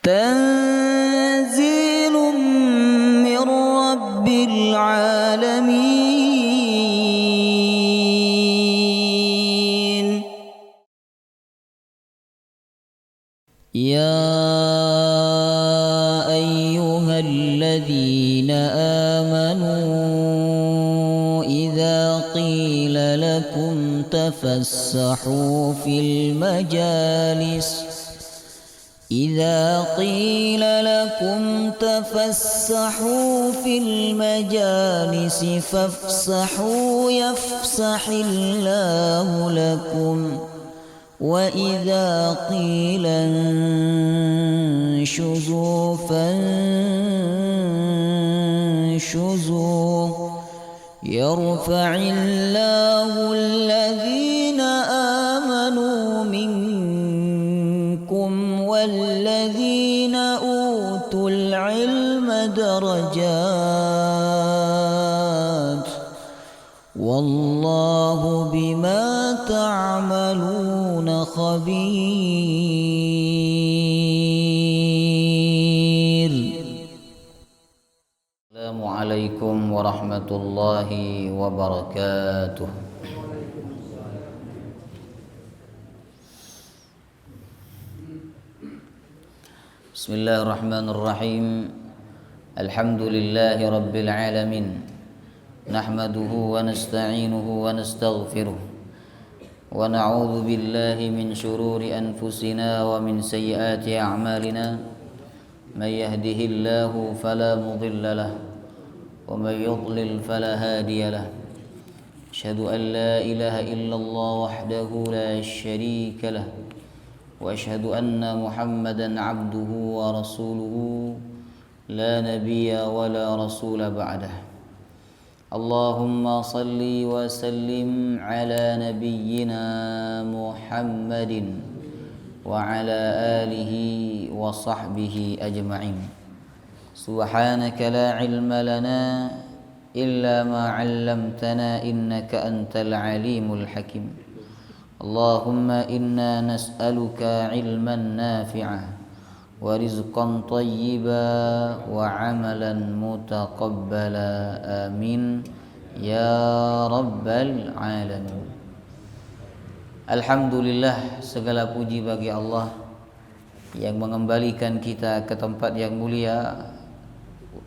تنزيل من رب العالمين. يا أيها الذين آمنوا إذا قيل لكم تفسحوا في المجالس فافسحوا يفسح الله لكم وإذا قيل انشزوا فانشزوا يرفع الله الذين آمنوا منكم والذين أوتوا العلم درجات والله بما تعملون خبير. السلام عليكم ورحمة الله وبركاته. بسم الله الرحمن الرحيم. الحمد لله رب العالمين. نحمده ونستعينه ونستغفره ونعوذ بالله من شرور أنفسنا ومن سيئات أعمالنا. من يهده الله فلا مضل له ومن يضلل فلا هادي له. أشهد أن لا إله إلا الله وحده لا شريك له وأشهد أن محمدا عبده ورسوله لا نبي ولا رسول بعده. اللهم صل وسلم على نبينا محمد وعلى آله وصحبه أجمعين. سبحانك لا علم لنا إلا ما علمتنا إنك أنت العليم الحكيم. اللهم إنا نسألك علما نافعا ورزقا طيبا وعملا متقبلا آمين يا رب العالمين. Alhamdulillah, segala puji bagi Allah yang mengembalikan kita ke tempat yang mulia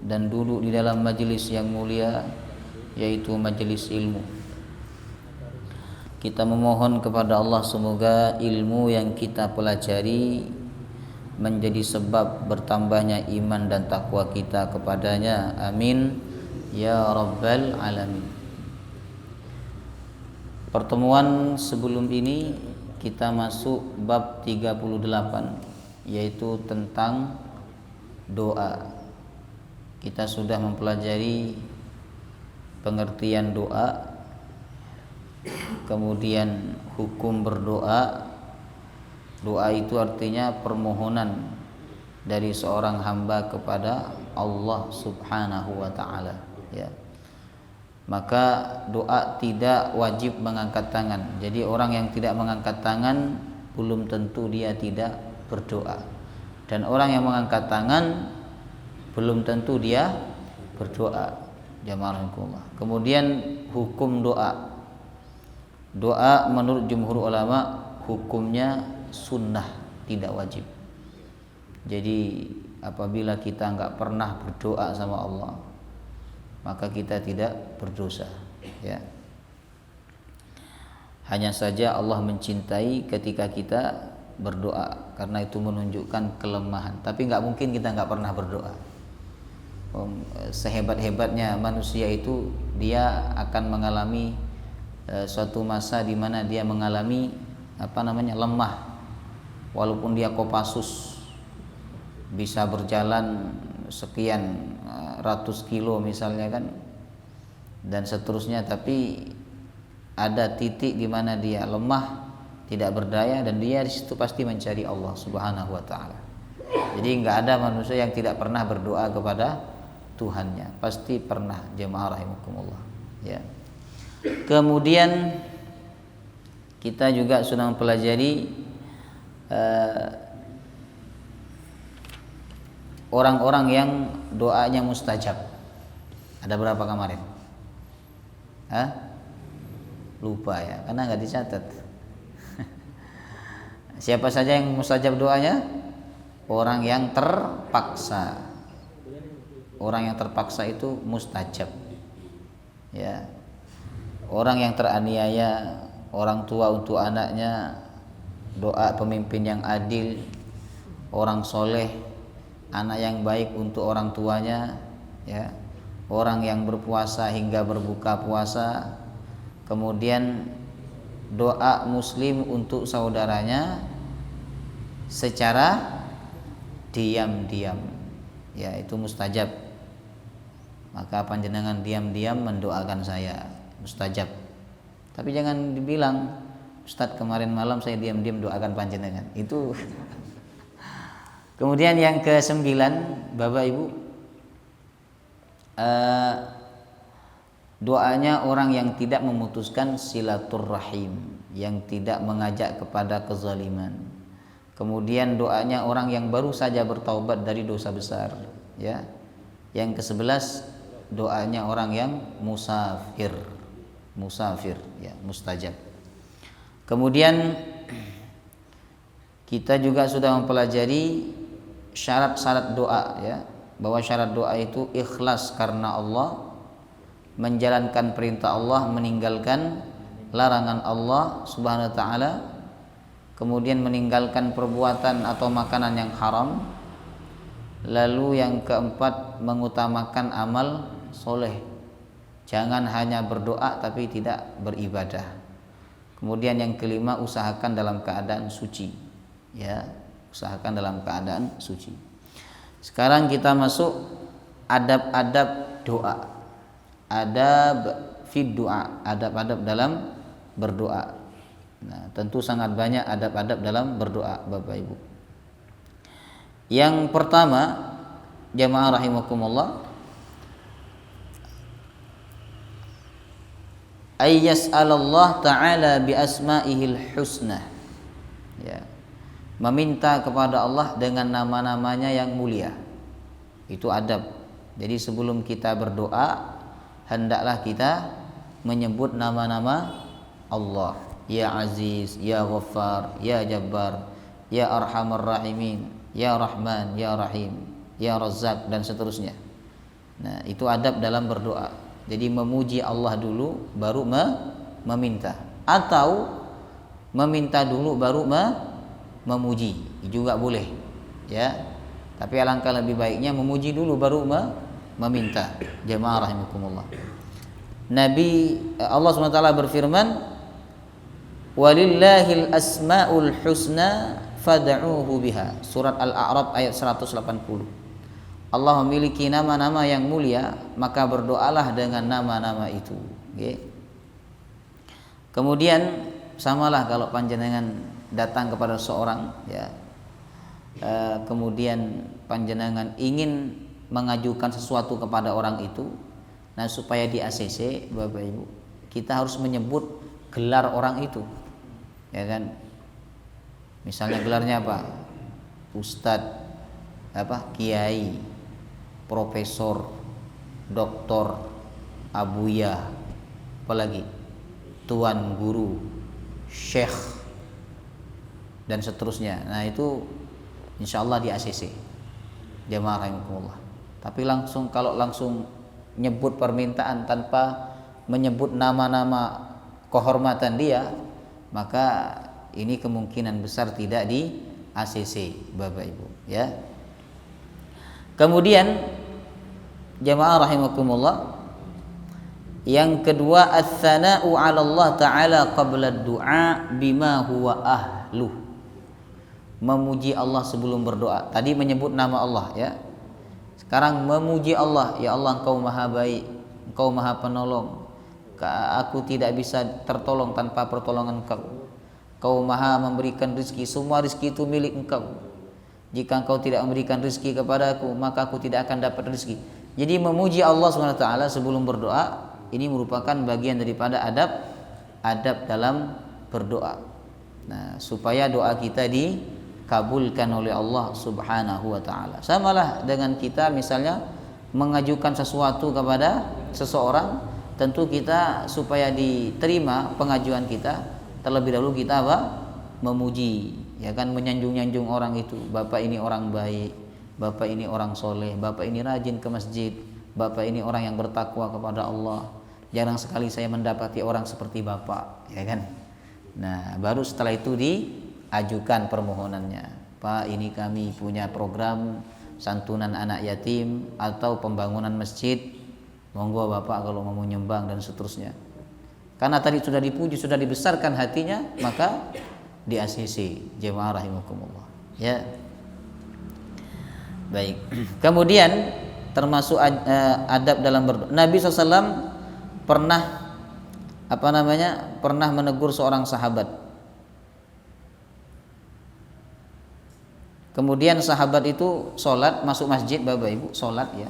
dan duduk di dalam majelis yang mulia, yaitu majelis ilmu. Kita memohon kepada Allah semoga ilmu yang kita pelajari menjadi sebab bertambahnya iman dan takwa kita kepadanya. Amin ya rabbal alamin. Pertemuan sebelum ini kita masuk bab 38, yaitu tentang doa. Kita sudah mempelajari pengertian doa, kemudian hukum berdoa. Doa itu artinya permohonan dari seorang hamba kepada Allah Subhanahu wa taala, ya. Maka doa tidak wajib mengangkat tangan. Jadi orang yang tidak mengangkat tangan belum tentu dia tidak berdoa. Dan orang yang mengangkat tangan belum tentu dia berdoa. Jamaah rahimakumullah. Kemudian hukum doa. Doa menurut jumhur ulama hukumnya sunnah, tidak wajib. Jadi apabila kita enggak pernah berdoa sama Allah, maka kita tidak berdosa, ya. Hanya saja Allah mencintai ketika kita berdoa, karena itu menunjukkan kelemahan. Tapi enggak mungkin kita enggak pernah berdoa. Sehebat-hebatnya manusia itu, dia akan mengalami suatu masa di mana dia mengalami lemah. Walaupun dia Kopassus, bisa berjalan sekian ratus kilo misalnya kan, dan seterusnya, tapi ada titik di mana dia lemah, tidak berdaya, dan dia di situ pasti mencari Allah Subhanahu wa taala. Jadi enggak ada manusia yang tidak pernah berdoa kepada Tuhannya, pasti pernah, jemaah rahimakumullah, ya. Kemudian kita juga sudah mempelajari orang-orang yang doanya mustajab. Ada berapa kemarin? Hah? Lupa ya, karena nggak dicatat. Siapa saja yang mustajab doanya? Orang yang terpaksa. Orang yang terpaksa itu mustajab. Ya. Orang yang teraniaya, orang tua untuk anaknya, doa pemimpin yang adil, orang soleh, anak yang baik untuk orang tuanya, ya. Orang yang berpuasa hingga berbuka puasa. Kemudian doa muslim untuk saudaranya secara diam-diam, ya itu mustajab. Maka panjenengan diam-diam mendoakan saya, mustajab. Tapi jangan dibilang, Ustadz kemarin malam saya diam-diam doakan panjenengan. Itu. Kemudian yang ke-9, Bapak Ibu, doanya orang yang tidak memutuskan silaturrahim, yang tidak mengajak kepada kezaliman. Kemudian doanya orang yang baru saja bertaubat dari dosa besar, ya. Yang ke-11, doanya orang yang musafir, ya, mustajab. Kemudian kita juga sudah mempelajari syarat-syarat doa, ya, bahwa syarat doa itu ikhlas karena Allah, menjalankan perintah Allah, meninggalkan larangan Allah Subhanahu wa taala, kemudian meninggalkan perbuatan atau makanan yang haram. Lalu yang keempat, mengutamakan amal soleh. Jangan hanya berdoa tapi tidak beribadah. Kemudian yang kelima, usahakan dalam keadaan suci, ya, usahakan dalam keadaan suci. Sekarang kita masuk adab-adab doa. Adab fid doa, adab-adab dalam berdoa. Nah, tentu sangat banyak adab-adab dalam berdoa, Bapak Ibu. Yang pertama, jamaah rahimakumullah, ayyas'alallah ta'ala bi asma'ihil husna, ya, meminta kepada Allah dengan nama-namanya yang mulia. Itu adab. Jadi sebelum kita berdoa, hendaklah kita menyebut nama-nama Allah. Ya Aziz, Ya Ghaffar, Ya Jabbar, Ya Arhamar Rahimin, Ya Rahman, Ya Rahim, Ya Razzaq, dan seterusnya. Nah, itu adab dalam berdoa. Jadi memuji Allah dulu baru meminta, atau meminta dulu baru memuji juga boleh, ya. Tapi alangkah lebih baiknya memuji dulu baru meminta. Jamaah rahimakumullah. Allah SWT berfirman, walillahil asmaul husna fad'uuhu biha. Surat Al-A'raf ayat 180. Allah memiliki nama-nama yang mulia, maka berdoalah dengan nama-nama itu. Okay. Kemudian samalah kalau panjenengan datang kepada seorang, ya, kemudian panjenengan ingin mengajukan sesuatu kepada orang itu. Nah, supaya di ACC, Bapak Ibu, kita harus menyebut gelar orang itu, ya kan? Misalnya gelarnya apa? Ustadz, apa? Kiai, profesor, doktor, abuya, apalagi tuan guru, syekh, dan seterusnya. Nah, itu insyaallah di ACC, jamaah rahimakumullah. Tapi kalau langsung nyebut permintaan tanpa menyebut nama-nama kehormatan dia, maka ini kemungkinan besar tidak di ACC, Bapak Ibu, ya. Kemudian jamaah rahimakumullah, yang kedua, ats-tsana'u 'ala Allah taala qabla ad-du'a bima huwa ahluh. Memuji Allah sebelum berdoa. Tadi menyebut nama Allah, ya. Sekarang memuji Allah, ya Allah, Engkau Maha baik, Engkau Maha penolong. Aku tidak bisa tertolong tanpa pertolongan Engkau. Engkau Maha memberikan rezeki, semua rezeki itu milik Engkau. Jika Engkau tidak memberikan rezeki kepada aku, maka aku tidak akan dapat rezeki. Jadi memuji Allah SWT sebelum berdoa, ini merupakan bagian daripada adab dalam berdoa. Nah, supaya doa kita dikabulkan oleh Allah Subhanahu wa taala. Samalah dengan kita misalnya mengajukan sesuatu kepada seseorang, tentu kita supaya diterima pengajuan kita, terlebih dahulu kita apa? Memuji, ya kan, menyanjung-nyanjung orang itu. Bapak ini orang baik, bapak ini orang soleh, bapak ini rajin ke masjid, bapak ini orang yang bertakwa kepada Allah. Jarang sekali saya mendapati orang seperti bapak, ya kan. Nah, baru setelah itu diajukan permohonannya. Pak, ini kami punya program santunan anak yatim atau pembangunan masjid, monggo bapak kalau mau nyumbang dan seterusnya. Karena tadi sudah dipuji, sudah dibesarkan hatinya, maka di ACC jemaah rahimakumullah, ya. Baik. Kemudian termasuk adab dalam berdoa. Nabi SAW pernah pernah menegur seorang sahabat. Kemudian sahabat itu sholat, masuk masjid, bapak ibu sholat, ya.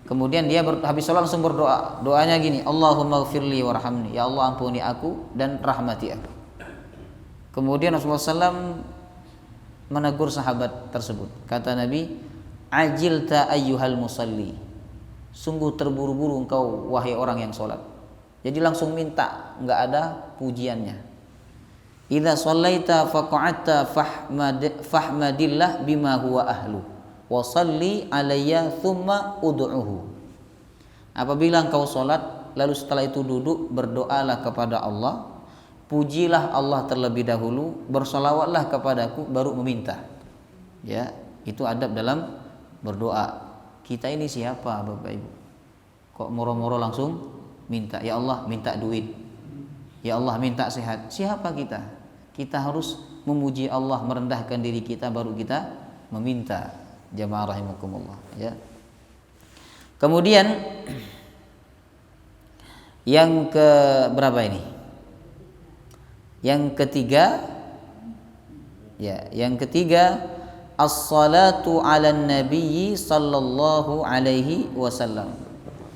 Kemudian dia habis sholat langsung berdoa. Doanya gini, Allahumma gfirli warhamni, ya Allah ampuni aku dan rahmati aku. Kemudian Rasulullah SAW menegur sahabat tersebut. Kata Nabi, ajilta ayyuhal musalli, sungguh terburu-buru engkau wahai orang yang sholat. Jadi langsung minta, nggak ada pujiannya. Idza shallaita faq'atta fahmadillah bima huwa ahlu wa shalli alayya thumma ud'uhu. Apabila engkau sholat lalu setelah itu duduk, berdoalah kepada Allah, pujilah Allah terlebih dahulu, bersolawatlah kepadaku, baru meminta. Ya, itu adab dalam berdoa. Kita ini siapa bapak ibu? Kok moro-moro langsung minta? Ya Allah minta duit, ya Allah minta sehat. Siapa kita? Kita harus memuji Allah, merendahkan diri kita, baru kita meminta. Jamaah rahimakumullah, ya. Kemudian yang ke berapa ini? Yang ketiga, ya, yang ketiga as-salatu 'alan nabiyyi sallallahu alaihi wasallam.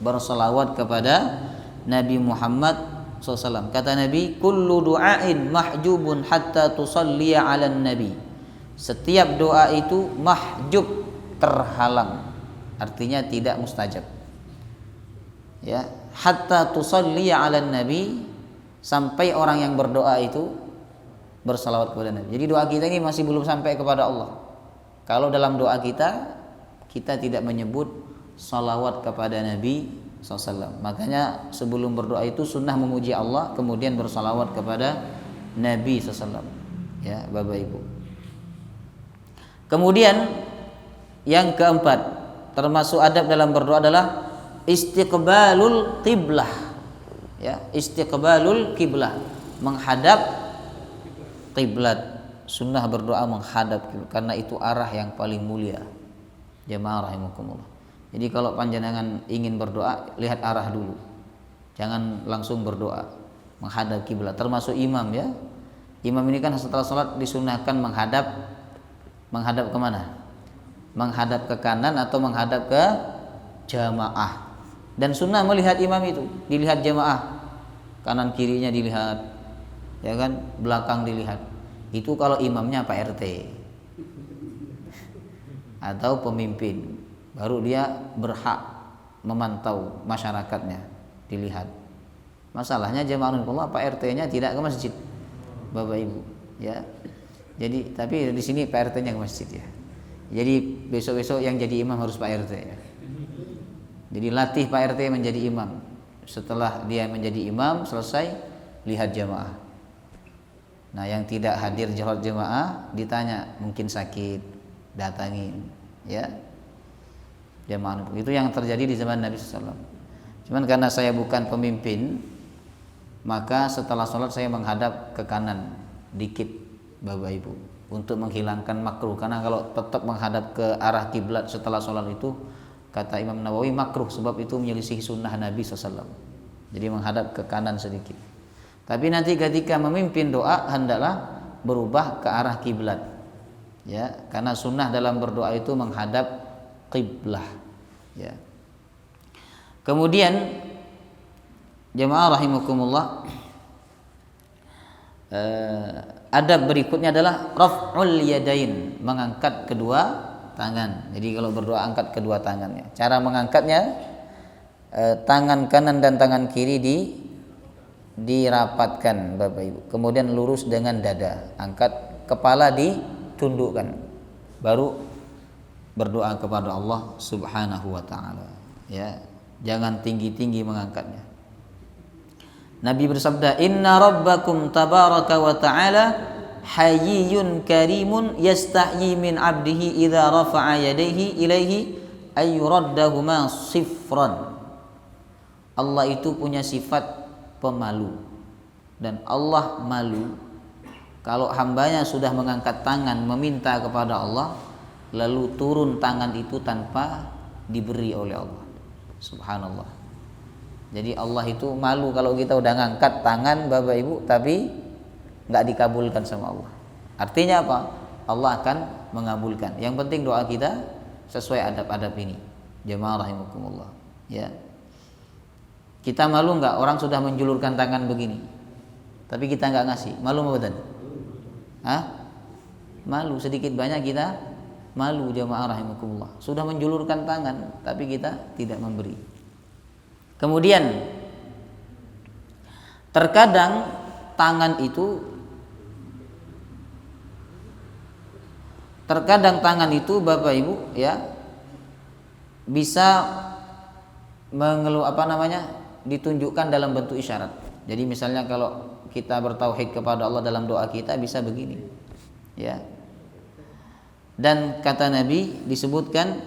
Berselawat kepada Nabi Muhammad SAW. Kata Nabi, kullu du'ain mahjubun hatta tusalliya 'alan nabi. Setiap doa itu mahjub, terhalang. Artinya tidak mustajab. Ya, hatta tusalliya 'alan nabi, sampai orang yang berdoa itu bersalawat kepada Nabi. Jadi doa kita ini masih belum sampai kepada Allah kalau dalam doa kita tidak menyebut salawat kepada Nabi SAW. Makanya sebelum berdoa itu sunnah memuji Allah, kemudian bersalawat kepada Nabi SAW, ya bapak ibu. Kemudian yang keempat, termasuk adab dalam berdoa adalah istiqbalul qiblah. Ya, istiqbalul qiblah, menghadap qiblat. Sunnah berdoa menghadap qiblat karena itu arah yang paling mulia. Jemaah rahimakumullah. Jadi kalau panjenengan ingin berdoa, lihat arah dulu. Jangan langsung berdoa menghadap qiblat. Termasuk imam, ya. Imam ini kan setelah sholat disunnahkan menghadap kemana? Menghadap ke kanan atau menghadap ke jamaah. Dan sunnah melihat imam itu, dilihat jamaah, kanan kirinya dilihat, ya kan, belakang dilihat. Itu kalau imamnya Pak RT atau pemimpin, baru dia berhak memantau masyarakatnya, dilihat. Masalahnya jamaah Allah Pak RT-nya tidak ke masjid, bapak ibu, ya. Jadi tapi di sini Pak RT-nya ke masjid, ya. Jadi besok-besok yang jadi imam harus Pak RT, ya. Jadi latih Pak RT menjadi imam. Setelah dia menjadi imam selesai, lihat jamaah. Nah, yang tidak hadir jamaah ditanya, mungkin sakit, datangin, ya. Jamaah itu yang terjadi di zaman Nabi SAW. Cuman karena saya bukan pemimpin, maka setelah sholat saya menghadap ke kanan dikit, bapak ibu, untuk menghilangkan makruh. Karena kalau tetap menghadap ke arah kiblat setelah sholat itu, kata Imam Nawawi, makruh, sebab itu menyelisih sunnah Nabi SAW. Jadi menghadap ke kanan sedikit. Tapi nanti ketika memimpin doa hendaklah berubah ke arah kiblat, ya, karena sunnah dalam berdoa itu menghadap qiblah, ya. Kemudian jemaah rahimakumullah, adab berikutnya adalah raf'ul yadain, mengangkat kedua tangan. Jadi kalau berdoa angkat kedua tangannya. Cara mengangkatnya, tangan kanan dan tangan kiri dirapatkan Bapak Ibu. Kemudian lurus dengan dada, angkat kepala ditundukkan. Baru berdoa kepada Allah Subhanahu wa taala. Ya, jangan tinggi-tinggi mengangkatnya. Nabi bersabda, "Inna rabbakum tabaraka wa ta'ala hayyun karimun yastahyi min 'abdihi idza rafa'a yadayhi ilaihi ay yuraddahuma sifran." Allah itu punya sifat pemalu, dan Allah malu kalau hambanya sudah mengangkat tangan meminta kepada Allah lalu turun tangan itu tanpa diberi oleh Allah. Subhanallah. Jadi Allah itu malu kalau kita udah ngangkat tangan Bapak Ibu tapi nggak dikabulkan sama Allah. Artinya apa? Allah akan mengabulkan. Yang penting doa kita sesuai adab-adab ini. Jemaah rahimakumullah. Ya. Kita malu nggak orang sudah menjulurkan tangan begini, tapi kita nggak ngasih? Malu apa betul? Hah? Malu, sedikit banyak kita malu jemaah rahimakumullah. Sudah menjulurkan tangan tapi kita tidak memberi. Kemudian terkadang tangan itu Bapak Ibu ya bisa ditunjukkan dalam bentuk isyarat. Jadi misalnya kalau kita bertauhid kepada Allah dalam doa kita bisa begini. Ya. Dan kata Nabi disebutkan,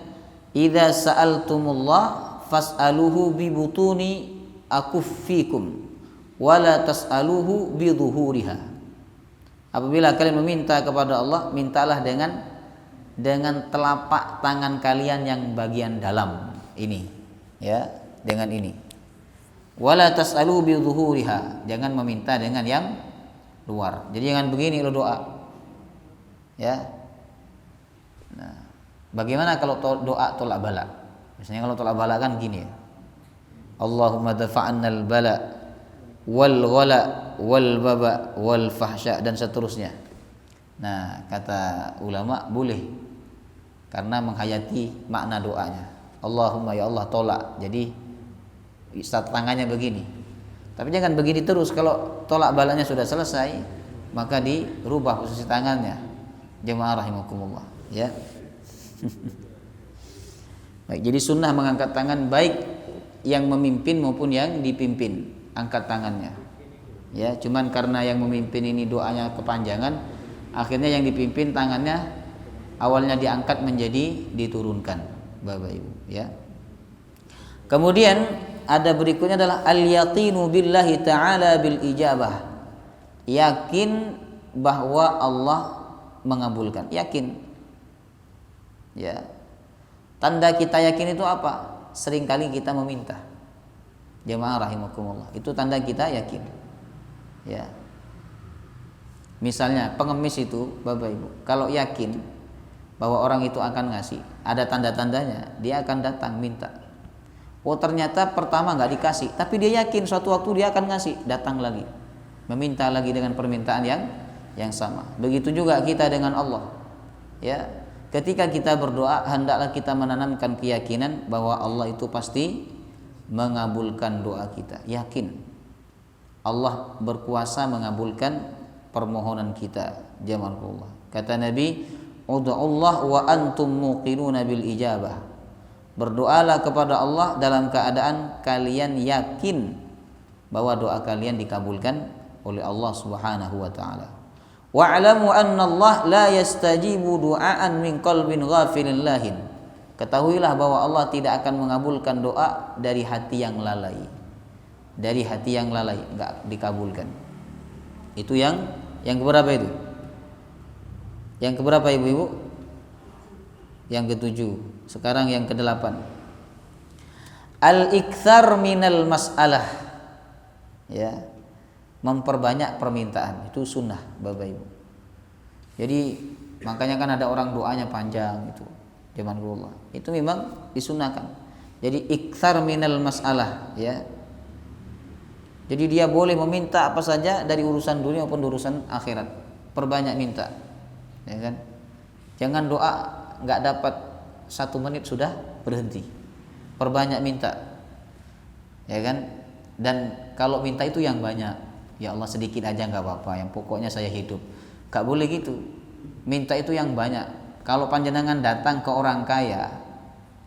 "Idza sa'altumullah fas'aluhu bi butuni akuffikum wala tas'aluhu bi dhuhuriha." Apabila kalian meminta kepada Allah, mintalah dengan telapak tangan kalian yang bagian dalam ini, ya, dengan ini. Wala tas'aluhu bi dhuhuriha, jangan meminta dengan yang luar. Jadi jangan begini lo doa. Ya. Nah, bagaimana kalau doa tolak bala? Misalnya kalau tolak bala kan gini ya. Allahumma dafa'annal bala wal ghala wal baba wal fahsya dan seterusnya. Nah, kata ulama boleh karena menghayati makna doanya. Allahumma ya Allah tolak. Jadi tangannya begini. Tapi jangan begini terus. Kalau tolak balanya sudah selesai, maka dirubah posisi tangannya. Jemaah rahimakumullah, ya. Baik, jadi sunnah mengangkat tangan baik yang memimpin maupun yang dipimpin, angkat tangannya. Ya, cuman karena yang memimpin ini doanya kepanjangan, akhirnya yang dipimpin tangannya awalnya diangkat menjadi diturunkan, Bapak Ibu, ya. Kemudian ada berikutnya adalah al-yaqinu billahi ta'ala bil ijabah. Yakin bahwa Allah mengabulkan, yakin. Ya. Tanda kita yakin itu apa? Seringkali kita meminta. Jemaah rahimakumullah. Itu tanda kita yakin. Ya. Misalnya pengemis itu, Bapak Ibu, kalau yakin bahwa orang itu akan ngasih, ada tanda-tandanya, dia akan datang minta. Oh ternyata pertama nggak dikasih, tapi dia yakin suatu waktu dia akan ngasih, datang lagi, meminta lagi dengan permintaan yang sama. Begitu juga kita dengan Allah. Ya. Ketika kita berdoa, hendaklah kita menanamkan keyakinan bahwa Allah itu pasti mengabulkan doa kita. Yakin Allah berkuasa mengabulkan permohonan kita. Jamaah. Kata Nabi, "Ud'ullah wa antum muqinuna bil ijabah." Berdoalah kepada Allah dalam keadaan kalian yakin bahwa doa kalian dikabulkan oleh Allah Subhanahu wa taala. Wa'lamu anna Allah la yastajibu du'aan min qalbin ghafilin lahin. Ketahuilah bahwa Allah tidak akan mengabulkan doa dari hati yang lalai. Dari hati yang lalai enggak dikabulkan. Itu yang keberapa itu? Yang keberapa Ibu-ibu? Yang ketujuh. Sekarang yang kedelapan. Al-iktsar minal mas'alah. Ya. Memperbanyak permintaan itu sunnah Bapak Ibu. Jadi makanya kan ada orang doanya panjang itu zaman Allah. Itu memang disunahkan. Jadi iktsar minal mas'alah, ya. Jadi dia boleh meminta apa saja dari urusan dunia maupun urusan akhirat. perbanyak minta, ya kan? Jangan doa nggak dapat 1 menit sudah berhenti, perbanyak minta, ya kan? Dan kalau minta itu yang banyak, ya Allah sedikit aja nggak apa-apa, yang pokoknya saya hidup. Nggak boleh gitu, minta itu yang banyak. Kalau panjenengan datang ke orang kaya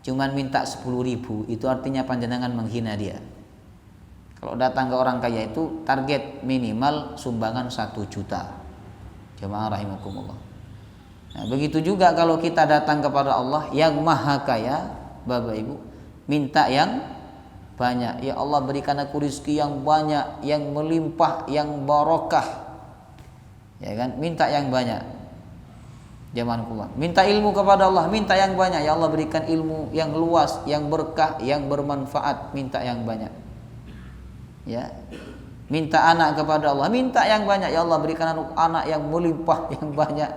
cuman minta 10.000, itu artinya panjenengan menghina dia. Kalau datang ke orang kaya itu target minimal sumbangan 1 juta. Jemaah rahimakumullah. Nah, begitu juga kalau kita datang kepada Allah yang maha kaya, Bapak Ibu, minta yang banyak. Ya Allah, berikan aku rezeki yang banyak, yang melimpah, yang barokah. Ya kan? Minta yang banyak. Jemaah, minta ilmu kepada Allah, minta yang banyak. Ya Allah, berikan ilmu yang luas, yang berkah, yang bermanfaat, minta yang banyak. Ya, minta anak kepada Allah, minta yang banyak. Ya Allah, berikan anak yang melimpah, yang banyak.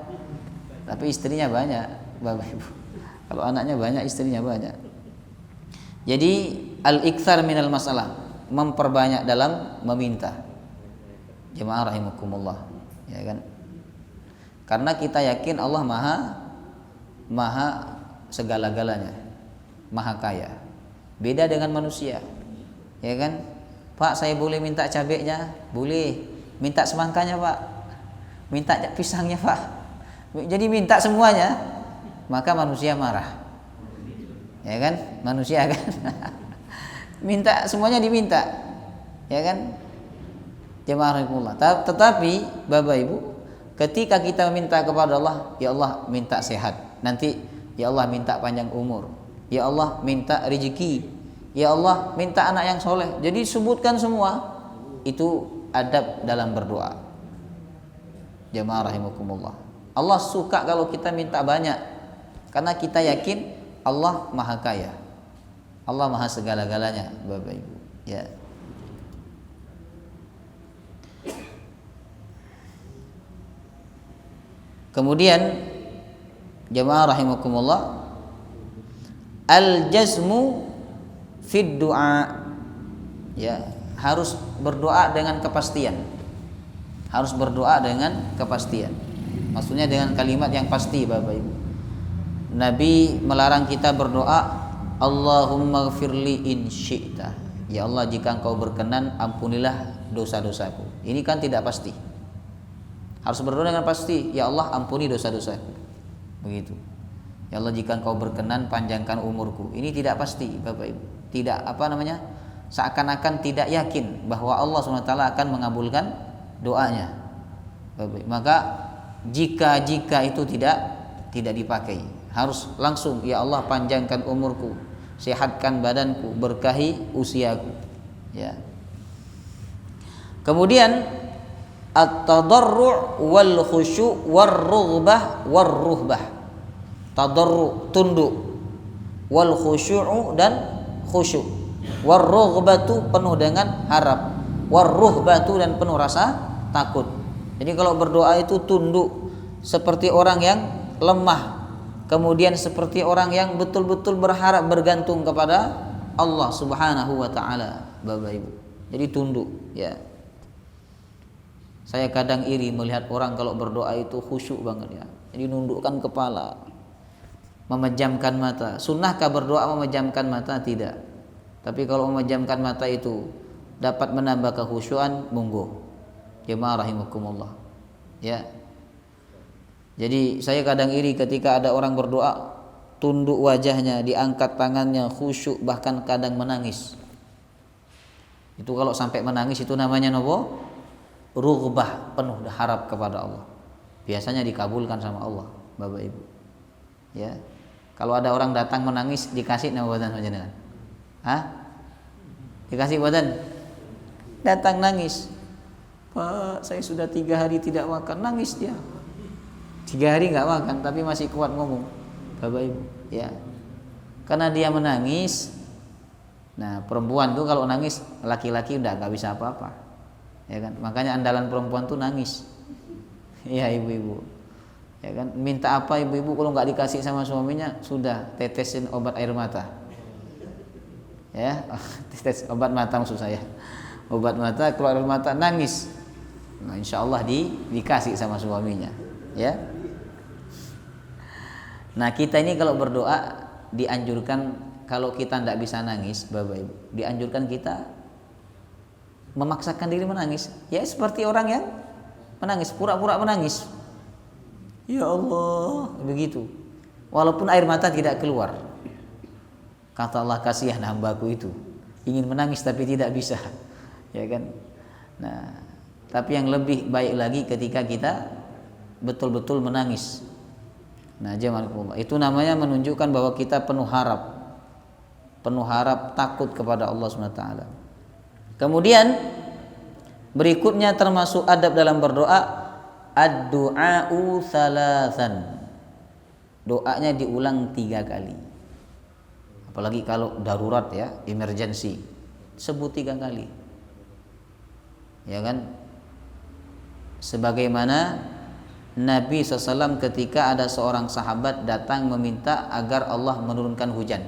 Tapi istrinya banyak, Bapak Ibu. Kalau anaknya banyak, istrinya banyak. Jadi al-iktsar minal masalah, memperbanyak dalam meminta. Jemaah rahimakumullah, ya kan? Karena kita yakin Allah maha segala-galanya, maha kaya. Beda dengan manusia, ya kan? Pak, saya boleh minta cabenya? Boleh. Minta semangkanya, Pak? Minta pisangnya, Pak? Jadi minta semuanya, maka manusia marah, ya kan? Manusia kan minta semuanya, diminta, ya kan? Jemaah rahimakumullah. Tetapi Bapak Ibu, ketika kita meminta kepada Allah, ya Allah minta sehat, nanti ya Allah minta panjang umur, ya Allah minta rezeki, ya Allah minta anak yang soleh. Jadi sebutkan semua, itu adab dalam berdoa. Jemaah rahimakumullah. Allah suka kalau kita minta banyak, karena kita yakin Allah maha kaya, Allah maha segala-galanya, Bapak Ibu. Ya. Kemudian jemaah rahimakumullah, al-jazmu fid du'a, ya, harus berdoa dengan kepastian. Harus berdoa dengan kepastian. Maksudnya dengan kalimat yang pasti, Bapak Ibu. Nabi melarang kita berdoa, Allahumma ghfirli in syi'ta. Ya Allah, jika Engkau berkenan, ampunilah dosa-dosaku. Ini kan tidak pasti. Harus berdoa dengan pasti, ya Allah ampuni dosa-dosaku. Begitu. Ya Allah, jika Engkau berkenan, panjangkan umurku. Ini tidak pasti, Bapak Ibu. Tidak seakan-akan tidak yakin bahwa Allah SWT akan mengabulkan doanya. Bapak Ibu. Maka jika itu tidak dipakai, harus langsung, ya Allah panjangkan umurku, sehatkan badanku, berkahi usiaku, ya. Kemudian at-tadarru' wal khusyu' war-rughbah war-ruhbah. Tadarru' tunduk, wal khusyu'u dan khusyuk, war-rughbatu penuh dengan harap, war-ruhbatu dan penuh rasa takut. Jadi kalau berdoa itu tunduk seperti orang yang lemah, kemudian seperti orang yang betul-betul berharap, bergantung kepada Allah Subhanahu wa taala, Bapak Ibu. Jadi tunduk, ya. Saya kadang iri melihat orang kalau berdoa itu khusyuk banget, ya. Jadi nundukkan kepala, memejamkan mata. Sunnahkah berdoa memejamkan mata? Tidak. Tapi kalau memejamkan mata itu dapat menambah kekhusyuan, monggo. Jemaah rahimakumullah. Ya. Jadi saya kadang iri ketika ada orang berdoa tunduk wajahnya, diangkat tangannya, khusyuk, bahkan kadang menangis. Itu kalau sampai menangis itu namanya nopo? Rughbah, penuh harap kepada Allah. Biasanya dikabulkan sama Allah, Bapak Ibu. Ya. Kalau ada orang datang menangis, dikasih nama badan panjenengan? Hah? Dikasih badan? Datang nangis. Pak, saya sudah 3 hari tidak makan, nangis dia. 3 hari nggak makan, tapi masih kuat ngomong, Bapak Ibu, ya. Karena dia menangis. Nah, perempuan tuh kalau nangis, laki-laki udah nggak bisa apa-apa, ya kan? Makanya andalan perempuan tuh nangis, ya ibu-ibu, ya kan? Minta apa ibu-ibu kalau nggak dikasih sama suaminya, sudah tetesin obat air mata, ya, tetes obat mata maksud saya, obat mata, keluar air mata, nangis. Nah, insya Allah dikasih sama suaminya, ya. Nah, kita ini kalau berdoa dianjurkan, kalau kita tidak bisa nangis, Bapak Ibu, dianjurkan kita memaksakan diri menangis. Ya seperti orang yang menangis, pura-pura menangis. Ya Allah, begitu. Walaupun air mata tidak keluar. Kata Allah, kasihan hambaku itu, ingin menangis tapi tidak bisa. Ya kan? Nah, tapi yang lebih baik lagi ketika kita betul-betul menangis. Nah, jamaah, itu namanya menunjukkan bahwa kita penuh harap takut kepada Allah SWT. Kemudian berikutnya termasuk adab dalam berdoa, ad-du'a'u thalathan. Doanya diulang 3 kali. Apalagi kalau darurat, ya, emergency, sebut 3 kali. Ya kan? Sebagaimana Nabi SAW ketika ada seorang sahabat datang meminta agar Allah menurunkan hujan,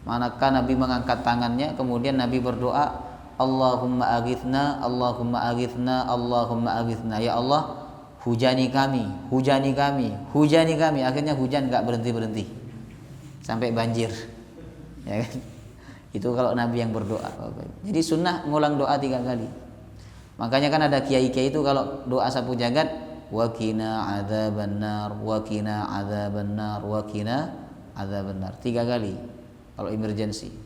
maka Nabi mengangkat tangannya, kemudian Nabi berdoa, Allahumma aghithna, Allahumma aghithna, Allahumma aghithna. Ya Allah, hujani kami, hujani kami, hujani kami. Akhirnya hujan gak berhenti-berhenti sampai banjir, ya kan? Itu kalau Nabi yang berdoa. Jadi sunnah ngulang doa 3 kali. Makanya kan ada kiai-kiai itu kalau doa sapu jagat, wa qina adzabannar, wa qina adzabannar, wa qina adzabannar, 3 kali kalau emergency.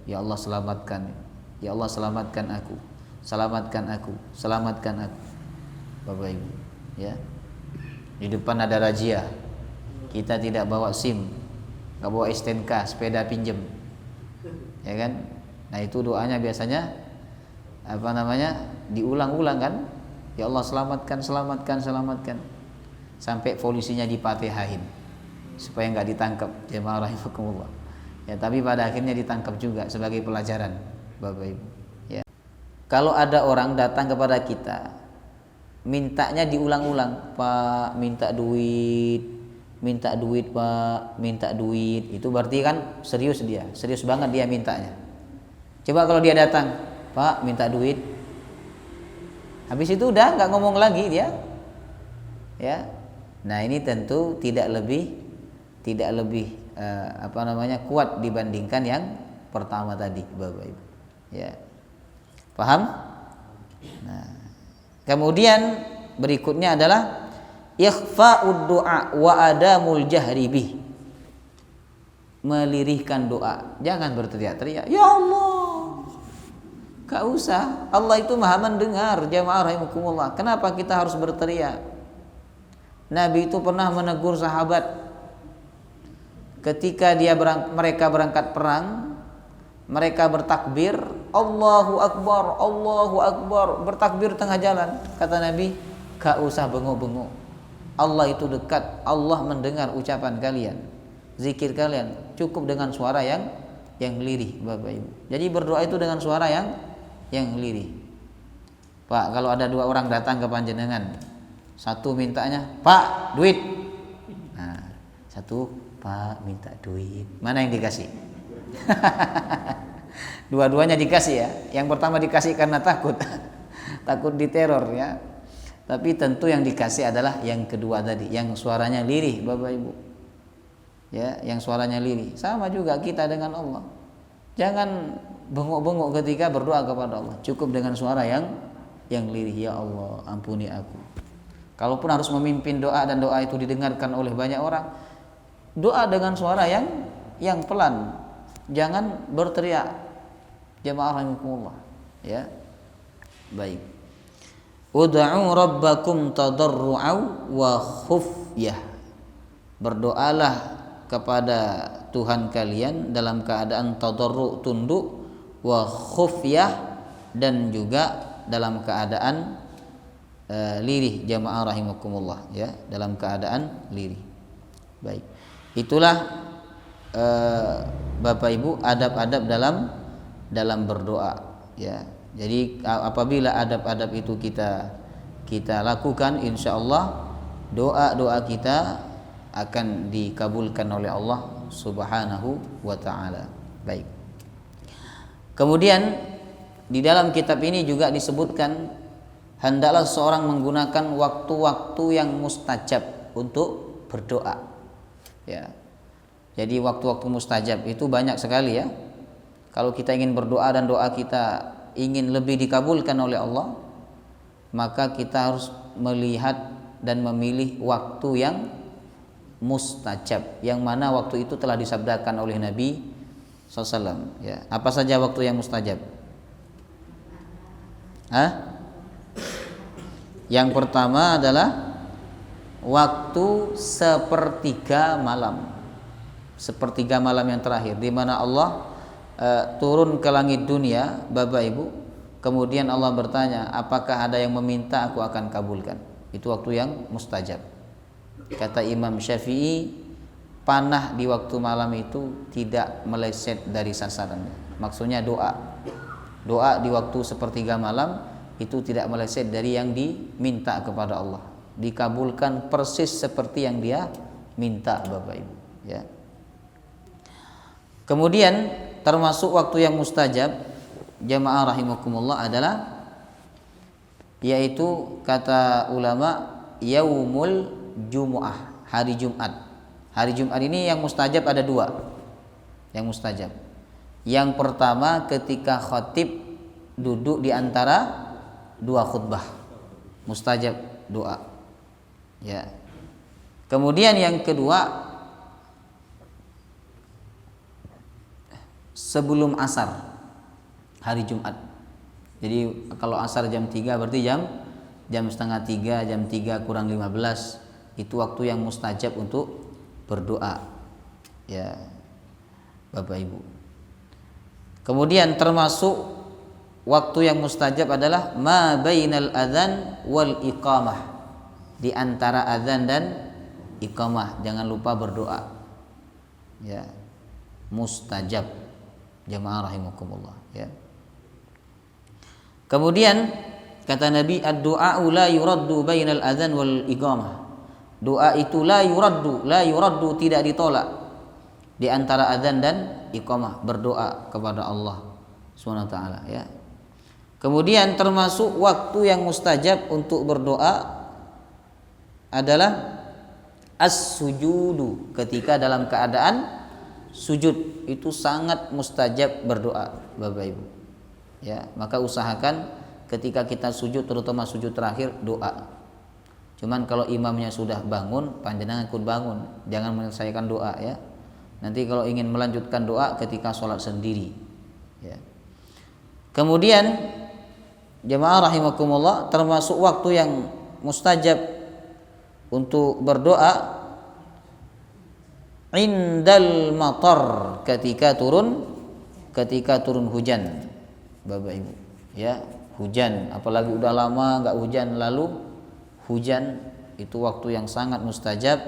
Ya Allah selamatkan, ya Allah selamatkan aku, selamatkan aku, selamatkan aku. Bapak Ibu, ya. Di depan ada razia, kita tidak bawa SIM, nggak bawa STNK, sepeda pinjem, ya kan? Nah itu doanya biasanya diulang-ulang kan? Ya Allah selamatkan, selamatkan, selamatkan, sampai polisinya dipatihain supaya nggak ditangkap. Jemaah rahimakumullah. Ya, tapi pada akhirnya ditangkap juga sebagai pelajaran, Bapak Ibu. Ya. Kalau ada orang datang kepada kita, mintanya diulang-ulang, Pak, minta duit, Pak, minta duit. Itu berarti kan serius dia, serius banget dia mintanya. Coba kalau dia datang, Pak, minta duit, habis itu udah nggak ngomong lagi dia, ya. Nah ini tentu tidak lebih kuat dibandingkan yang pertama tadi, Bapak Ibu. Ya. Paham? Nah, kemudian berikutnya adalah ikhfa'ud du'a wa adamul jahri bih. Melirihkan doa, jangan berteriak-teriak. Ya Allah, gak usah. Allah itu Maha mendengar, jamaah rahimakumullah. Kenapa kita harus berteriak? Nabi itu pernah menegur sahabat ketika mereka berangkat perang, mereka bertakbir, Allahu Akbar, Allahu Akbar, bertakbir tengah jalan. Kata Nabi, gak usah bengok-bengok. Allah itu dekat, Allah mendengar ucapan kalian, zikir kalian. Cukup dengan suara yang lirih, Bapak Ibu. Jadi berdoa itu dengan suara yang lirih. Pak, kalau ada 2 orang datang ke panjenengan, satu mintanya, Pak, duit. Nah, satu, Pak, minta duit. Mana yang dikasih? Dua-duanya dikasih ya. Yang pertama dikasih karena takut diteror ya. Tapi tentu yang dikasih adalah yang kedua tadi, yang suaranya lirih, Bapak Ibu. Ya, yang suaranya lirih. Sama juga kita dengan Allah. Jangan bengok-bengok ketika berdoa kepada Allah. Cukup dengan suara yang lirih. Ya Allah, ampuni aku. Kalaupun harus memimpin doa dan doa itu didengarkan oleh banyak orang, doa dengan suara yang pelan, jangan berteriak. Jamaah rahimakumullah, ya. Baik. Ud'u rabbakum tadarru'an wa khufyah. Berdoalah kepada Tuhan kalian dalam keadaan tadarru', tunduk, wa khufyah, dan juga dalam keadaan lirih, jamaah rahimakumullah, ya, dalam keadaan lirih. Baik. Itulah Bapak Ibu adab-adab dalam berdoa, ya. Jadi apabila adab-adab itu kita lakukan, insya Allah doa-doa kita akan dikabulkan oleh Allah Subhanahu wa ta'ala. Baik. Kemudian di dalam kitab ini juga disebutkan hendaklah seorang menggunakan waktu-waktu yang mustajab untuk berdoa. Ya. Jadi waktu-waktu mustajab itu banyak sekali ya. Kalau kita ingin berdoa dan doa kita ingin lebih dikabulkan oleh Allah, maka kita harus melihat dan memilih waktu yang mustajab, yang mana waktu itu telah disabdakan oleh Nabi SAW. Ya. Apa saja waktu yang mustajab? Yang pertama adalah waktu sepertiga malam. Sepertiga malam yang terakhir, di mana Allah turun ke langit dunia, Bapak Ibu. Kemudian Allah bertanya, apakah ada yang meminta, aku akan kabulkan. Itu waktu yang mustajab. Kata Imam Syafi'i, panah di waktu malam itu tidak meleset dari sasarannya. Maksudnya doa di waktu sepertiga malam itu tidak meleset dari yang diminta kepada Allah, dikabulkan persis seperti yang dia minta, Bapak Ibu, ya. Kemudian termasuk waktu yang mustajab, jamaah rahimakumullah, adalah yaitu kata ulama yaumul jumu'ah, hari Jumat. Hari Jumat ini yang mustajab ada dua. Yang mustajab. Yang pertama ketika khatib duduk di antara dua khutbah. Mustajab doa. Ya. Kemudian yang kedua sebelum asar hari Jumat. Jadi kalau asar jam 3 berarti jam setengah 3, jam 3 kurang 15 itu waktu yang mustajab untuk berdoa, ya Bapak Ibu. Kemudian termasuk waktu yang mustajab adalah ma bainal adzan wal iqamah, di antara adzan dan iqamah jangan lupa berdoa, ya, mustajab, jamaah rahimakumullah, ya. Kemudian kata Nabi, ad-du'a la yuraddu bainal adzan wal iqamah. Doa itu la yuraddu tidak ditolak di antara adzan dan iqamah, berdoa kepada Allah Subhanahu wa taala, ya. Kemudian termasuk waktu yang mustajab untuk berdoa adalah as-sujudu, ketika dalam keadaan sujud itu sangat mustajab berdoa, Bapak Ibu. Ya, maka usahakan ketika kita sujud, terutama sujud terakhir, doa. Cuman kalau imamnya sudah bangun, panjenengan ikut bangun, jangan menyelesaikan doa, ya. Nanti kalau ingin melanjutkan doa ketika sholat sendiri, ya. Kemudian jemaah rahimakumullah, termasuk waktu yang mustajab untuk berdoa indal matar, ketika turun hujan, Bapak Ibu, ya, hujan, apalagi udah lama nggak hujan, lalu hujan, itu waktu yang sangat mustajab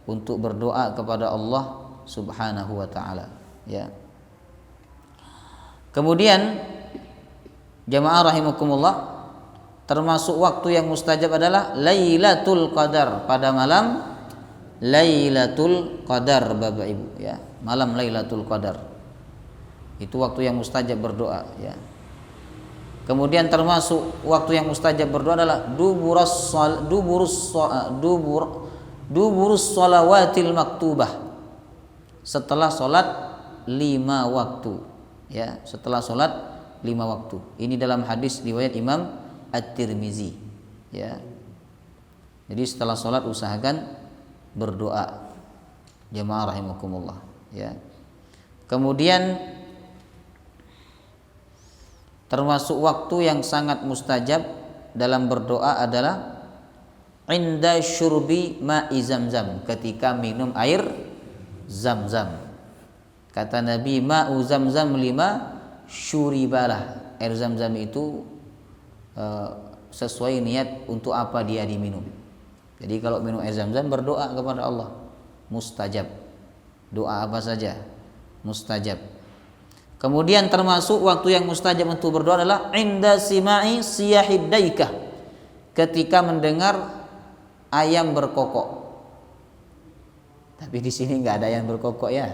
untuk berdoa kepada Allah Subhanahu wa taala, ya. Kemudian jamaah rahimakumullah, termasuk waktu yang mustajab adalah Lailatul Qadar, pada malam Lailatul Qadar, Bapak Ibu, ya, malam Lailatul Qadar. Itu waktu yang mustajab berdoa, ya. Kemudian termasuk waktu yang mustajab berdoa adalah duburus shalawatil maktubah, setelah salat 5 waktu, ya, setelah salat 5 waktu. Ini dalam hadis riwayat Imam At-Tirmizi, ya. Jadi setelah salat usahakan berdoa, jemaah rahimakumullah, ya. Kemudian termasuk waktu yang sangat mustajab dalam berdoa adalah inda syurbi ma'i zamzam, ketika minum air zamzam. Kata Nabi, ma'u zamzam lima syuribalah, air zamzam itu sesuai niat untuk apa dia diminum. Jadi kalau minum air zamzam berdoa kepada Allah, mustajab. Doa apa saja mustajab. Kemudian termasuk waktu yang mustajab untuk berdoa adalah inda sima'i siyahid daikah, ketika mendengar ayam berkokok. Tapi di sini nggak ada yang berkokok, ya.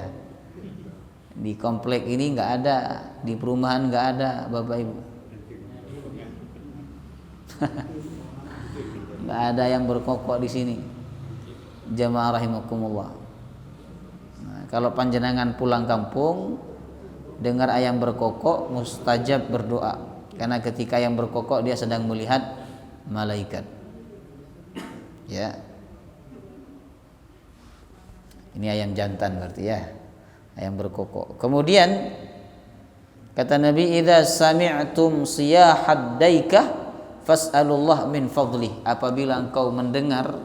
Di komplek ini nggak ada, di perumahan nggak ada, Bapak Ibu. ada yang berkokok di sini. Jamaah rahimakumullah. Nah, kalau panjenengan pulang kampung dengar ayam berkokok, mustajab berdoa. Karena ketika ayam berkokok dia sedang melihat malaikat. Ya. Ini ayam jantan berarti ya. Ayam berkokok. Kemudian kata Nabi, idza sami'tum siyahad daikah fas'alullah min fadlih. Apabila engkau mendengar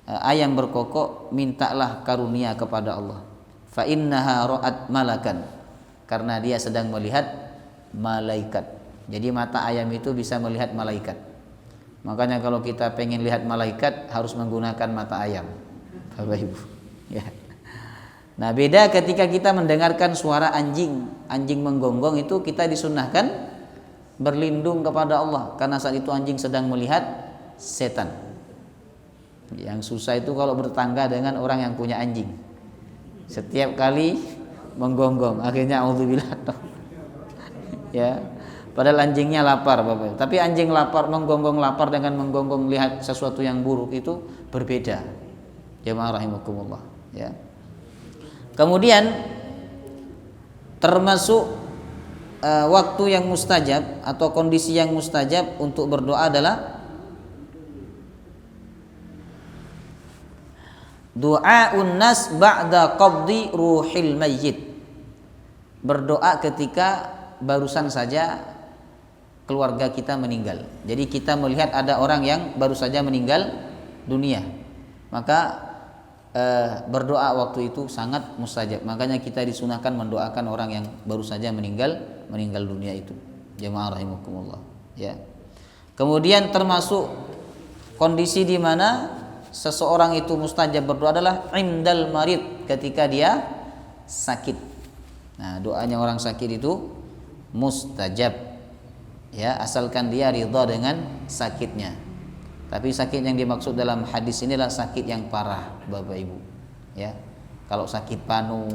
ayam berkokok, mintalah karunia kepada Allah. Fa innaha ra'at malakan. Karena dia sedang melihat malaikat. Jadi mata ayam itu bisa melihat malaikat. Makanya kalau kita pengen lihat malaikat harus menggunakan mata ayam. Bapak Ibu. Ya. Nah, beda ketika kita mendengarkan suara anjing menggonggong, itu kita disunahkan berlindung kepada Allah karena saat itu anjing sedang melihat setan. Yang susah itu kalau bertangga dengan orang yang punya anjing. Setiap kali menggonggong, akhirnya auzubillah. Ya. Padahal anjingnya lapar, Bapak. Tapi anjing lapar, menggonggong lapar dengan menggonggong lihat sesuatu yang buruk itu berbeda. Jamaah rahimakumullah, ya. Kemudian termasuk waktu yang mustajab atau kondisi yang mustajab untuk berdoa adalah du'aun nas ba'da qabdi ruhil mayyit. Berdoa ketika barusan saja keluarga kita meninggal. Jadi kita melihat ada orang yang baru saja meninggal dunia, maka berdoa waktu itu sangat mustajab. Makanya kita disunahkan mendoakan orang yang baru saja meninggal dunia itu. Jamaah rahimakumullah, ya. Kemudian termasuk kondisi di mana seseorang itu mustajab berdoa adalah indal marid, ketika dia sakit. Nah, doanya orang sakit itu mustajab, ya, asalkan dia ridha dengan sakitnya. Tapi sakit yang dimaksud dalam hadis inilah sakit yang parah, Bapak Ibu. Ya, kalau sakit panu,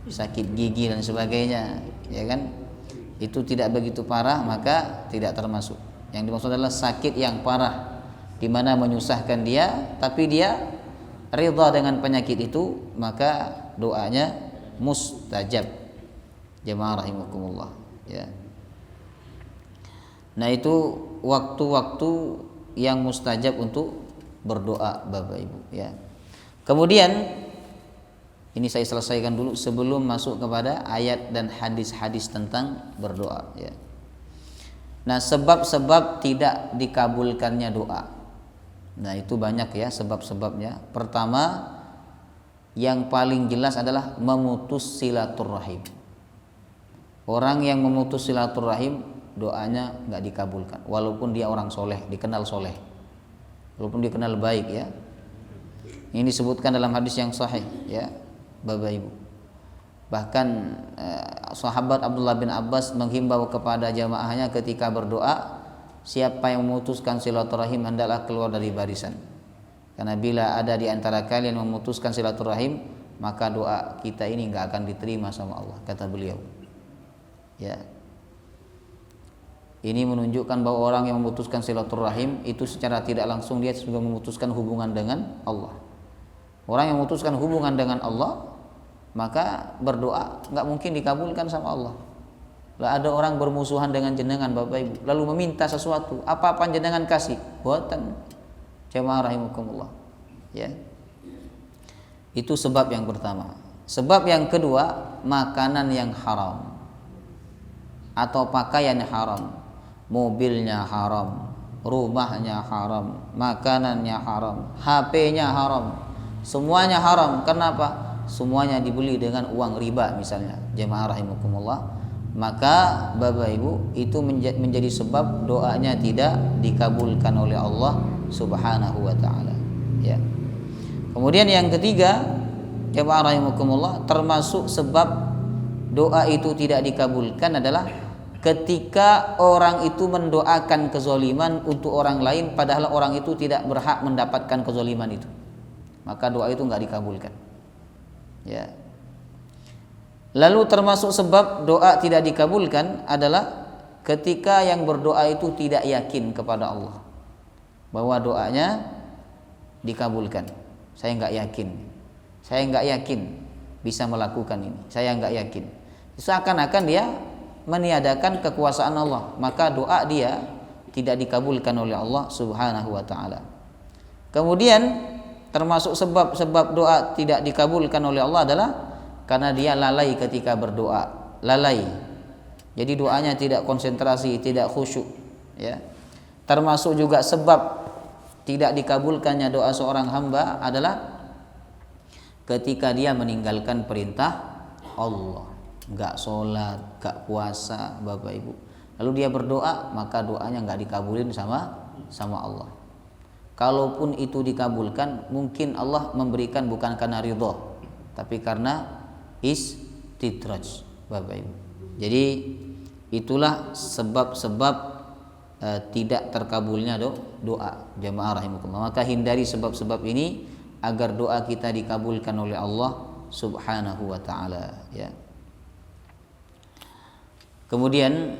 sakit gigi dan sebagainya, ya kan, itu tidak begitu parah, maka tidak termasuk. Yang dimaksud adalah sakit yang parah, di mana menyusahkan dia, tapi dia ridha dengan penyakit itu, maka doanya mustajab. Jamaah rahimakumullah, ya. Nah, itu waktu-waktu yang mustajab untuk berdoa, Bapak Ibu, ya. Kemudian ini saya selesaikan dulu sebelum masuk kepada ayat dan hadis-hadis tentang berdoa, ya. Nah, sebab-sebab tidak dikabulkannya doa. Nah, itu banyak ya sebab-sebabnya. Pertama, yang paling jelas adalah memutus silaturahim. Orang yang memutus silaturahim, doanya nggak dikabulkan, walaupun dia orang soleh, dikenal soleh, walaupun dikenal baik, ya. Ini disebutkan dalam hadis yang sahih, ya, Bapak Ibu. Bahkan sahabat Abdullah bin Abbas menghimbau kepada jamaahnya ketika berdoa, siapa yang memutuskan silaturahim hendaklah keluar dari barisan. Karena bila ada di antara kalian memutuskan silaturahim, maka doa kita ini nggak akan diterima sama Allah, kata beliau. Ya. Ini menunjukkan bahwa orang yang memutuskan silaturahim itu secara tidak langsung dia sudah memutuskan hubungan dengan Allah. Orang yang memutuskan hubungan dengan Allah, maka berdoa nggak mungkin dikabulkan sama Allah. Lah ada orang bermusuhan dengan jenengan, Bapak Ibu, lalu meminta sesuatu, apa jenengan kasih? Buatan. Jamaah rahimakumullah, ya. Itu sebab yang pertama. Sebab yang kedua, makanan yang haram atau pakaian haram. Mobilnya haram, rumahnya haram, makanannya haram, HP-nya haram, semuanya haram. Kenapa? Semuanya dibeli dengan uang riba misalnya. Jemaah rahimakumullah. Maka Bapak Ibu, itu menjadi sebab doanya tidak dikabulkan oleh Allah Subhanahu wa taala, ya. Kemudian yang ketiga, jemaah rahimakumullah, termasuk sebab doa itu tidak dikabulkan adalah ketika orang itu mendoakan kezaliman untuk orang lain, padahal orang itu tidak berhak mendapatkan kezaliman itu, maka doa itu nggak dikabulkan, ya. Lalu termasuk sebab doa tidak dikabulkan adalah ketika yang berdoa itu tidak yakin kepada Allah. bahwa doanya dikabulkan. Saya nggak yakin bisa melakukan ini. Saya nggak yakin. Seakan-akan dia meniadakan kekuasaan Allah, maka doa dia tidak dikabulkan oleh Allah Subhanahu wa taala. Kemudian termasuk sebab doa tidak dikabulkan oleh Allah adalah karena dia lalai ketika berdoa, lalai. Jadi doanya tidak konsentrasi, tidak khusyuk, ya. Termasuk juga sebab tidak dikabulkannya doa seorang hamba adalah ketika dia meninggalkan perintah Allah, enggak sholat, enggak puasa, Bapak Ibu. Lalu dia berdoa, maka doanya enggak dikabulin sama Allah. Kalaupun itu dikabulkan, mungkin Allah memberikan bukan karena ridha, tapi karena istidraj, Bapak Ibu. Jadi itulah sebab-sebab tidak terkabulnya doa, jamaah rahimakumullah. Maka hindari sebab-sebab ini agar doa kita dikabulkan oleh Allah Subhanahu wa taala, ya. Kemudian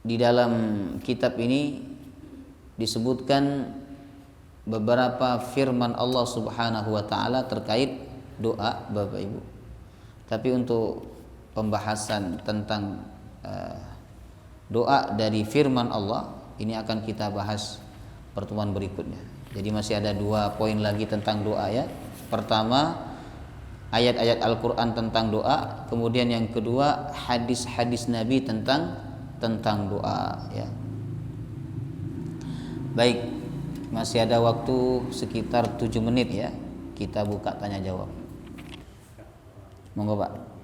di dalam kitab ini disebutkan beberapa firman Allah Subhanahu wa taala terkait doa, Bapak Ibu. Tapi untuk pembahasan tentang doa dari firman Allah ini akan kita bahas pertemuan berikutnya. Jadi masih ada 2 poin lagi tentang doa, ya. Pertama, ayat-ayat Al-Qur'an tentang doa, kemudian yang kedua hadis-hadis Nabi tentang doa, ya. Baik, masih ada waktu sekitar 7 menit, ya. Kita buka tanya jawab. Monggo, Pak.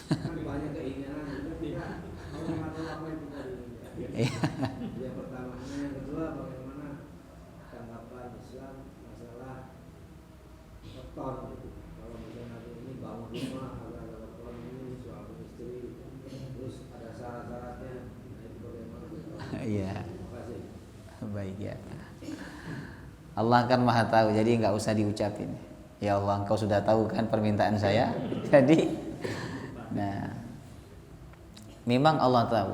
Kan banyak keinginan, kita mau mengatakan apa itu tadi. Yang pertama, yang kedua bagaimana tanggapan Islam masalah weton gitu. Kalau misalnya hari ini bangun rumah agar ada weton ini suami istri, terus ada syarat-syaratnya, itu bagaimana? Iya. Terima kasih. Baik, ya. Allah kan maha tahu, jadi nggak usah diucapin. Ya Allah, engkau sudah tahu kan permintaan saya. Jadi, nah, memang Allah tahu,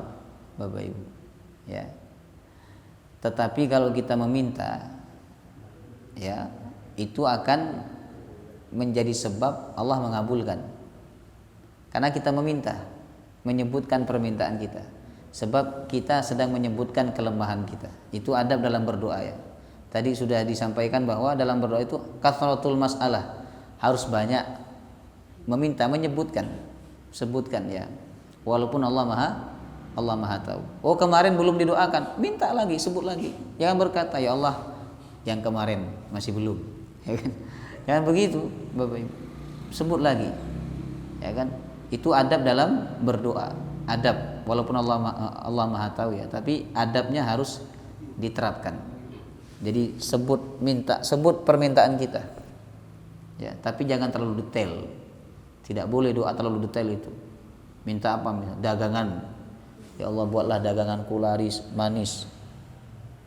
Bapak Ibu, ya. Tetapi kalau kita meminta, ya, itu akan menjadi sebab Allah mengabulkan. Karena kita meminta, menyebutkan permintaan kita. Sebab kita sedang menyebutkan kelemahan kita. Itu adab dalam berdoa, ya. Tadi sudah disampaikan bahwa dalam berdoa itu kathratul mas'alah, harus banyak meminta, sebutkan, ya. Walaupun Allah Maha tahu. Oh, kemarin belum didoakan, minta lagi, sebut lagi. Jangan berkata ya Allah yang kemarin masih belum, ya kan? Jangan begitu, Bapak Ibu. Sebut lagi. Ya kan? Itu adab dalam berdoa. Adab, walaupun Allah Maha tahu, ya, tapi adabnya harus diterapkan. Jadi sebut permintaan kita. Ya, tapi jangan terlalu detail. Tidak boleh doa terlalu detail itu. Minta apa? Misalnya dagangan. Ya Allah, buatlah daganganku laris, manis.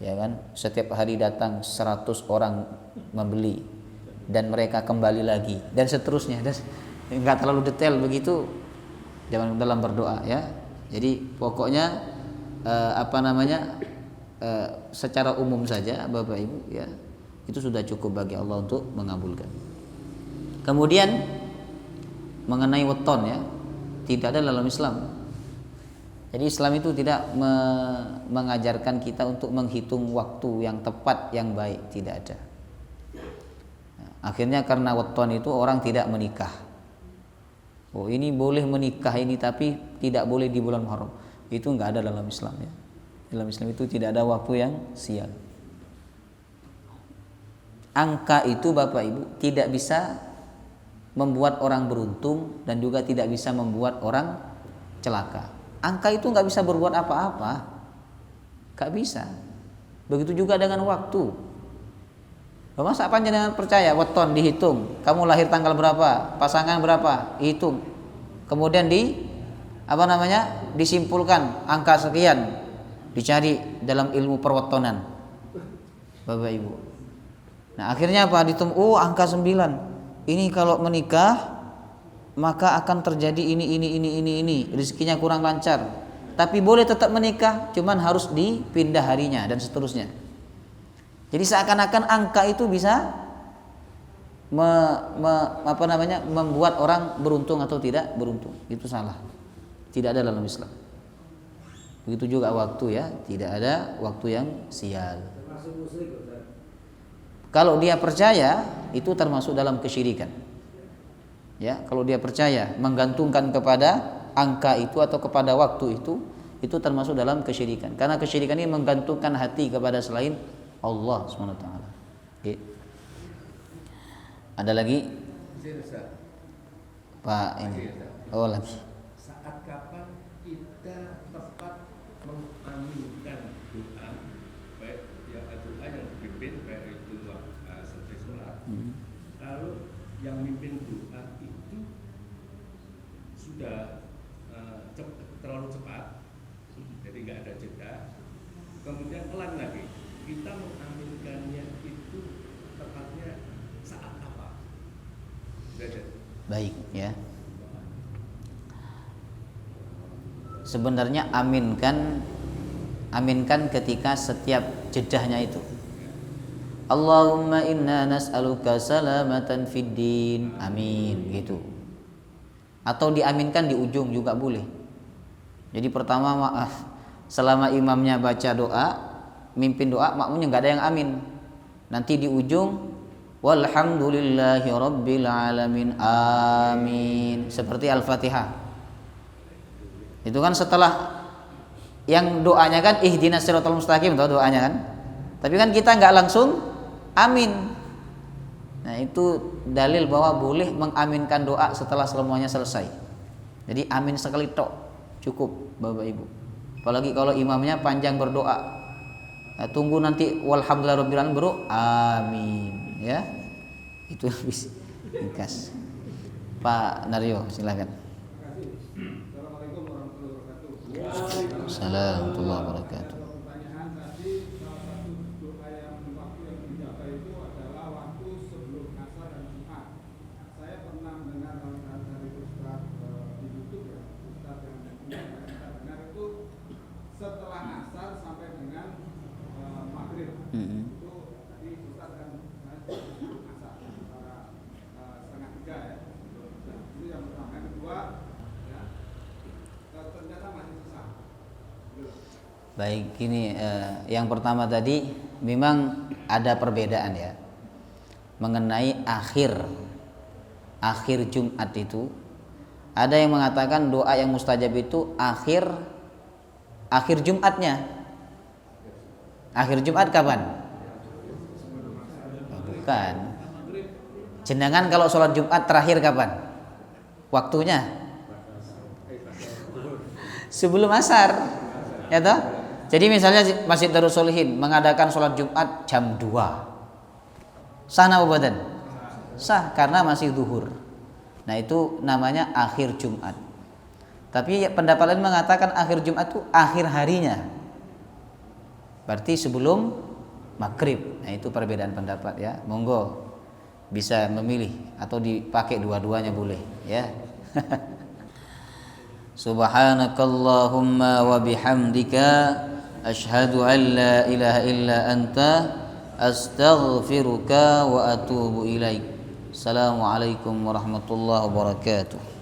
Ya kan? Setiap hari datang 100 orang membeli dan mereka kembali lagi dan seterusnya. Dan enggak terlalu detail begitu. Jangan dalam berdoa, ya. Jadi pokoknya secara umum saja, Bapak Ibu, ya. Itu sudah cukup bagi Allah untuk mengabulkan. Kemudian mengenai weton, ya, tidak ada dalam Islam. Jadi Islam itu tidak mengajarkan kita untuk menghitung waktu yang tepat, yang baik, tidak ada. Akhirnya karena weton itu orang tidak menikah. Oh, ini boleh menikah ini, tapi tidak boleh di bulan Muharram. Itu enggak ada dalam Islam, ya. Dalam Islam itu tidak ada waktu yang sial. Angka itu, Bapak Ibu, tidak bisa membuat orang beruntung dan juga tidak bisa membuat orang celaka. Angka itu nggak bisa berbuat apa-apa, nggak bisa. Begitu juga dengan waktu. Masa panjenengan percaya weton dihitung, kamu lahir tanggal berapa, pasangan berapa, hitung, kemudian disimpulkan angka sekian, dicari dalam ilmu perwetonan, Bapak Ibu. Nah, akhirnya apa? Angka 9. ini kalau menikah maka akan terjadi ini, rezekinya kurang lancar. Tapi boleh tetap menikah, cuman harus dipindah harinya dan seterusnya. Jadi seakan-akan angka itu bisa membuat orang beruntung atau tidak beruntung. Itu salah. Tidak ada dalam Islam. Begitu juga waktu ya, tidak ada waktu yang sial. Kalau dia percaya, itu termasuk dalam kesyirikan. Ya, kalau dia percaya menggantungkan kepada angka itu atau kepada waktu itu termasuk dalam kesyirikan. Karena kesyirikan ini menggantungkan hati kepada selain Allah SWT. Okay. Ada lagi? Pak ini. Oh lagi. Saat kapan kita tepat mengaminkan doa, baik doa yang dipimpin baik itu selesai sholat, lalu yang mimpin doa itu sudah terlalu cepat, jadi nggak ada jeda, kemudian pelan lagi, kita mengaminkannya itu tepatnya saat apa? Baik ya. Sebenarnya aminkan ketika setiap jedahnya itu. Allahumma inna nas'aluka salamatan fid din. Amin gitu. Atau diaminkan di ujung juga boleh. Jadi pertama selama imamnya baca doa, mimpin doa, makmumnya enggak ada yang amin. Nanti di ujung walhamdulillahi rabbil alamin. Amin. Seperti Al-Fatihah. Itu kan setelah yang doanya kan ihdinas siratal mustaqim, tahu doanya kan? Tapi kan kita enggak langsung amin. Nah, itu dalil bahwa boleh mengaminkan doa setelah semuanya selesai. Jadi amin sekali tok cukup Bapak Ibu. Apalagi kalau imamnya panjang berdoa. Nah, tunggu nanti walhamdulillahirabbil alamin baru amin ya. Itu habis ringkas. Pak Naryo silakan. Assalamualaikum warahmatullahi wabarakatuh. Pertanyaan tadi, salah satu doa yang waktu yang dijabah itu adalah waktu sebelum asar dan Jumat. Saya pernah mendengar dari Ustaz di YouTube ya, Ustaz yang kita dengar itu setelah asar sampai dengan maghrib. Itu tadi Ustaz kan sebelum asar antara setengah 3 ya. Itu yang pertama. Yang kedua ya, ternyata masih sisa. Baik, ini yang pertama tadi memang ada perbedaan ya mengenai akhir Jumat itu. Ada yang mengatakan doa yang mustajab itu akhir Jumatnya. Akhir Jumat kapan? Bukan. Jenengan kalau sholat Jumat terakhir kapan? Waktunya? Sebelum asar. Ya toh? Jadi misalnya Masjid Darus Sholihin mengadakan sholat Jumat jam 2. Sah apa badan? Sah karena masih zuhur. Nah itu namanya akhir Jumat. Tapi pendapat lain mengatakan akhir Jumat itu akhir harinya. Berarti sebelum maghrib. Nah itu perbedaan pendapat ya. Monggo bisa memilih atau dipakai dua-duanya boleh ya. Subhanakallahumma wa bihamdika asyhadu an la ilaha illa anta astaghfiruka wa atubu ilaik. Assalamualaikum warahmatullahi wabarakatuh.